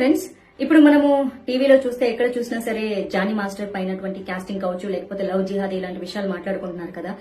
Friends, ఇప్పుడు మనము టీవీలో చూస్తే ఎక్కడ చూసినా సరే జానీ మాస్టర్ పైనటువంటి కాస్టింగ్ కావచ్చు, లేకపోతే లవ్ జిహాద్ ఇలాంటి విషయాలు మాట్లాడుకుంటున్నారు కదా.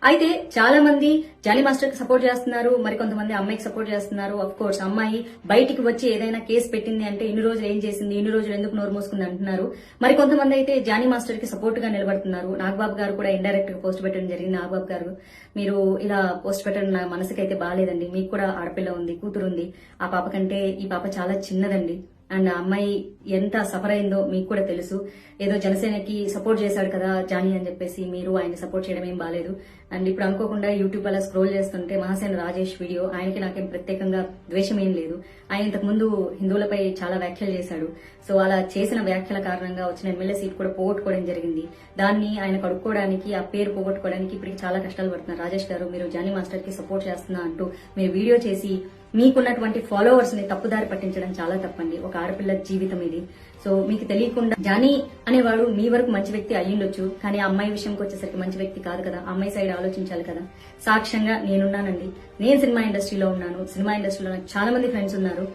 అయితే చాలా మంది జానీ మాస్టర్ కి సపోర్ట్ చేస్తున్నారు, మరి కొంతమంది అమ్మాయికి సపోర్ట్ చేస్తున్నారు. అఫ్ కోర్స్ అమ్మాయి బయటికి వచ్చి ఏదైనా కేసు పెట్టింది అంటే ఇన్ని రోజులు ఏం చేసింది, ఇన్ని రోజులు ఎందుకు నోరు మూసుకుంది అంటున్నారు. మరి కొంతమంది అయితే జానీ మాస్టర్ కి సపోర్ట్ గా నిలబడుతున్నారు. నాగబాబు గారు కూడా ఇండైరెక్ట్ గా పోస్ట్ పెట్టడం జరిగింది. నాగబాబు గారు, మీరు ఇలా పోస్ట్ పెట్టడం నా మనసుకైతే బాగాలేదండి. మీకు కూడా ఆడపిల్ల ఉంది, కూతురు ఉంది. ఆ పాప కంటే ఈ పాప చాలా చిన్నదండి. అండ్ ఆ అమ్మాయి ఎంత సఫర్ అయిందో మీకు కూడా తెలుసు. ఏదో జనసేనకి సపోర్ట్ చేశాడు కదా జానీ అని చెప్పేసి మీరు ఆయన సపోర్ట్ చేయడం ఏం బాలేదు. అండ్ ఇప్పుడు అనుకోకుండా యూట్యూబ్ అలా స్క్రోల్ చేస్తుంటే మహాసేన రాజేష్ వీడియో, ఆయనకి నాకేం ప్రత్యేకంగా ద్వేషం ఏం లేదు. ఆయన ఇంతకు ముందు హిందువులపై చాలా వ్యాఖ్యలు చేశాడు. సో అలా చేసిన వ్యాఖ్యల కారణంగా వచ్చిన ఎమ్మెల్యే సీట్ కూడా పోగొట్టుకోవడం జరిగింది. దాన్ని ఆయన కడుక్కోవడానికి, ఆ పేరు పోగొట్టుకోవడానికి ఇప్పుడు చాలా కష్టాలు పడుతున్నారు. రాజేష్ గారు, మీరు జానీ మాస్టర్ కి సపోర్ట్ చేస్తున్నా అంటూ మీరు వీడియో చేసి మీకున్నటువంటి ఫాలోవర్స్ ని తప్పుదారి పట్టించడం చాలా తప్పండి. ఒక ఆడపిల్ల జీవితం ఇది. సో మీకు తెలియకుండా జానీ అనేవాడు మీ వరకు మంచి వ్యక్తి అయ్యుండొచ్చు, కానీ ఆ అమ్మాయి విషయంకి వచ్చేసరికి మంచి వ్యక్తి కాదు కదా. అమ్మాయి సైడ్ ఆలోచించాలి కదా. సాక్ష్యంగా నేనున్నానండి. నేను సినిమా ఇండస్ట్రీలో ఉన్నాను. సినిమా ఇండస్ట్రీలో నాకు చాలా మంది ఫ్రెండ్స్ ఉన్నారు.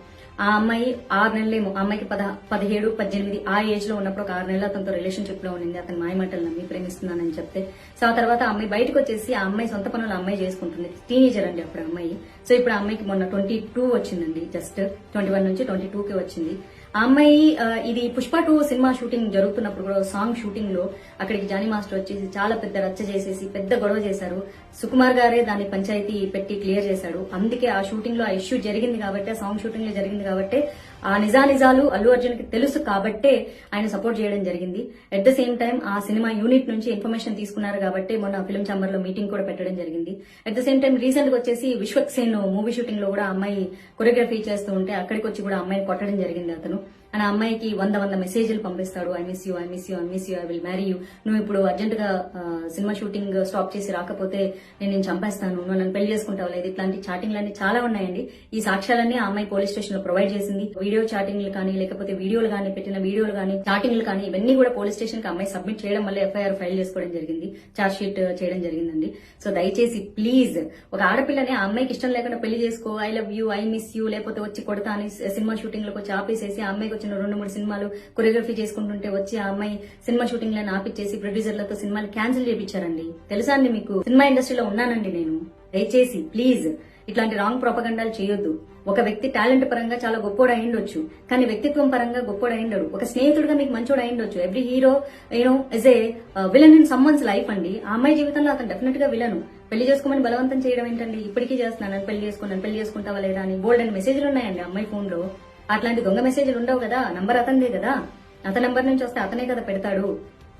ఆ అమ్మాయి 6 నెలలేమో, ఆ అమ్మాయికి 17, 18 ఆ ఏజ్ లో ఉన్నప్పుడు ఒక 6 నెలలు అతనితో రిలేషన్షిప్ లో ఉండింది. అతని మాయమాటలు నమ్మి ప్రేమిస్తున్నానని చెప్తే, సో ఆ తర్వాత ఆ అమ్మాయి బయటకు వచ్చేసి ఆ అమ్మాయి సొంత పనులు అమ్మాయి చేసుకుంటుంది. టీనేజర్ అండి అప్పుడు అమ్మాయి. సో ఇప్పుడు ఆ అమ్మాయికి మొన్న 22 వచ్చిందండి. జస్ట్ 21 నుంచి 22కి వచ్చింది. ఆ అమ్మాయి ఇది పుష్ప 2 సినిమా షూటింగ్ జరుగుతున్నప్పుడు కూడా సాంగ్ షూటింగ్ లో అక్కడికి జానీ మాస్టర్ వచ్చేసి చాలా పెద్ద రచ్చ చేసేసి పెద్ద గొడవ చేశారు. సుకుమార్ గారే దాన్ని పంచాయతీ పెట్టి క్లియర్ చేశాడు. అందుకే ఆ షూటింగ్ లో ఆ ఇష్యూ జరిగింది కాబట్టి, ఆ సాంగ్ షూటింగ్ లో జరిగింది కాబట్టి, ఆ నిజాలు అల్లు అర్జున్ కి తెలుసు కాబట్టే ఆయన సపోర్ట్ చేయడం జరిగింది. అట్ ద సేమ్ టైం ఆ సినిమా యూనిట్ నుంచి ఇన్ఫర్మేషన్ తీసుకున్నారు కాబట్టి మొన్న ఫిల్మ్ ఛాంబర్ లో మీటింగ్ కూడా పెట్టడం జరిగింది. At the same time recent గా వచ్చేసి విశ్వక్సేన్ మూవీ షూటింగ్ లో కూడా అమ్మాయి కొరియోగ్రఫీ చేస్తూ ఉంటే అక్కడికి వచ్చి కూడా అమ్మాయిని కొట్టడం జరిగింది అతను. అండ్ ఆ అమ్మాయికి 100 మెసేజ్లు పంపిస్తాడు. I miss you, I miss you, I miss you, I will marry you. నువ్వు ఇప్పుడు అర్జెంట్ గా సినిమా షూటింగ్ స్టాప్ చేసి రాకపోతే నేను చంపేస్తాను, నువ్వు నన్ను పెళ్లి చేసుకుంటావు లేదు. ఇట్లాంటి చాటింగ్లన్నీ చాలా ఉన్నాయండి. ఈ సాక్ష్యాలన్నీ ఆ అమ్మాయి పోలీస్ స్టేషన్ లో ప్రొవైడ్ చేసింది. వీడియో చాటింగ్లు కానీ, లేకపోతే వీడియోలు కానీ, పెట్టిన వీడియోలు కానీ, చాటింగ్లు కానీ, ఇవన్నీ కూడా పోలీస్ స్టేషన్ కి అమ్మాయి సబ్మిట్ చేయడం వల్ల ఎఫ్ఐఆర్ ఫైల్ చేసుకోవడం జరిగింది. చార్జ్ షీట్ చేయడం జరిగిందండి. సో దయచేసి ప్లీజ్, ఒక ఆడపిల్లని ఆ అమ్మాయికి ఇష్టం లేకుండా పెళ్లి చేసుకో, I love you, I miss you, లేకపోతే వచ్చి కొడతా అని సినిమా షూటింగ్ లోకి వచ్చి ఆపేసేసి, ఆ అమ్మాయికి వచ్చిన 2-3 సినిమాలు కొరియోగ్రఫీ చేసుకుంటుంటే వచ్చి ఆ అమ్మాయి సినిమా షూటింగ్ లను ఆపిచ్చేసి ప్రొడ్యూసర్లతో సినిమాలు క్యాన్సిల్ చేయించారండి. తెలుసా అండి మీకు? సినిమా ఇండస్ట్రీలో ఉన్నానండి నేను. దయచేసి ప్లీజ్ ఇట్లాంటి రాంగ్ ప్రొపగండాలు చేయొద్దు. ఒక వ్యక్తి టాలెంట్ పరంగా చాలా గొప్పోడు అయిండొచ్చు, కానీ వ్యక్తిత్వం పరంగా గొప్పోడు అయిండడు. ఒక స్నేహితుడుగా మీకు మంచోడు అయిండొచ్చు. Every hero is a villain in someone's life అండి. ఆ అమ్మాయి జీవితంలో అతను డెఫినెట్ గా విలను. పెళ్లి చేసుకోమని బలవంతం చేయడం ఏంటండి? ఇప్పటికీ చేస్తున్నాను, పెళ్లి చేసుకుంటావా లేదా అని బోల్డ్ అని మెసేజ్లు ఉన్నాయండి అమ్మాయి ఫోన్ లో. అట్లాంటి దొంగ మెసేజ్లు ఉండవు కదా. నంబర్ అతనిదే కదా, అతని నంబర్ నుంచి వస్తే అతనే కదా పెడతాడు.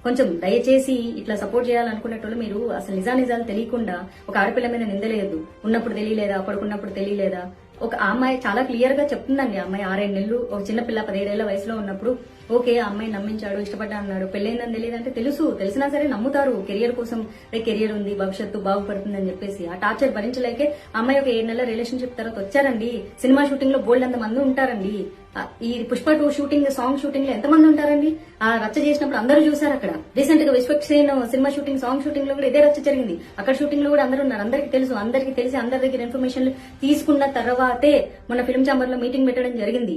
కొంచెం దయచేసి ఇట్లా సపోర్ట్ చేయాలనుకునేటోళ్ళు మీరు అసలు నిజాలు తెలియకుండా ఒక ఆడపిల్ల మీద నిందలేయద్దు. ఉన్నప్పుడు తెలియలేదా, పడుకున్నప్పుడు తెలియలేదా? ఒక అమ్మాయి చాలా క్లియర్ గా చెప్తుందండి. అమ్మాయి 6 నెలలు ఒక చిన్నపిల్ల 17 ఏళ్ల వయసులో ఉన్నప్పుడు ఓకే ఆ అమ్మాయి నమ్మించాడు, ఇష్టపడ్డా అన్నాడు. పెళ్ళైందని తెలియదంటే తెలిసినా సరే నమ్ముతారు. కెరియర్ కోసం కెరియర్ ఉంది, భవిష్యత్తు బాగుపడుతుందని చెప్పేసి ఆ టార్చర్ భరించలేకే అమ్మాయి ఒక 7 నెలల రిలేషన్షిప్ తర్వాత వచ్చారండి. సినిమా షూటింగ్ లో బోల్డ్ అంత మంది ఉంటారండి. ఈ పుష్ప 2 షూటింగ్, సాంగ్ షూటింగ్ లో ఎంతమంది ఉంటారండి? ఆ రచ్చ చేసినప్పుడు అందరూ చూసారు. అక్కడ రీసెంట్ గా Vishwaksen cinema shooting, song shooting లో కూడా ఇదే రచ్చ జరిగింది. అక్కడ షూటింగ్ లో కూడా అందరూ ఉన్నారు. అందరికీ తెలిసి అందరి దగ్గర ఇన్ఫర్మేషన్ తీసుకున్న తర్వాతే మన ఫిల్మ్ ఛాంబర్ లో మీటింగ్ పెట్టడం జరిగింది.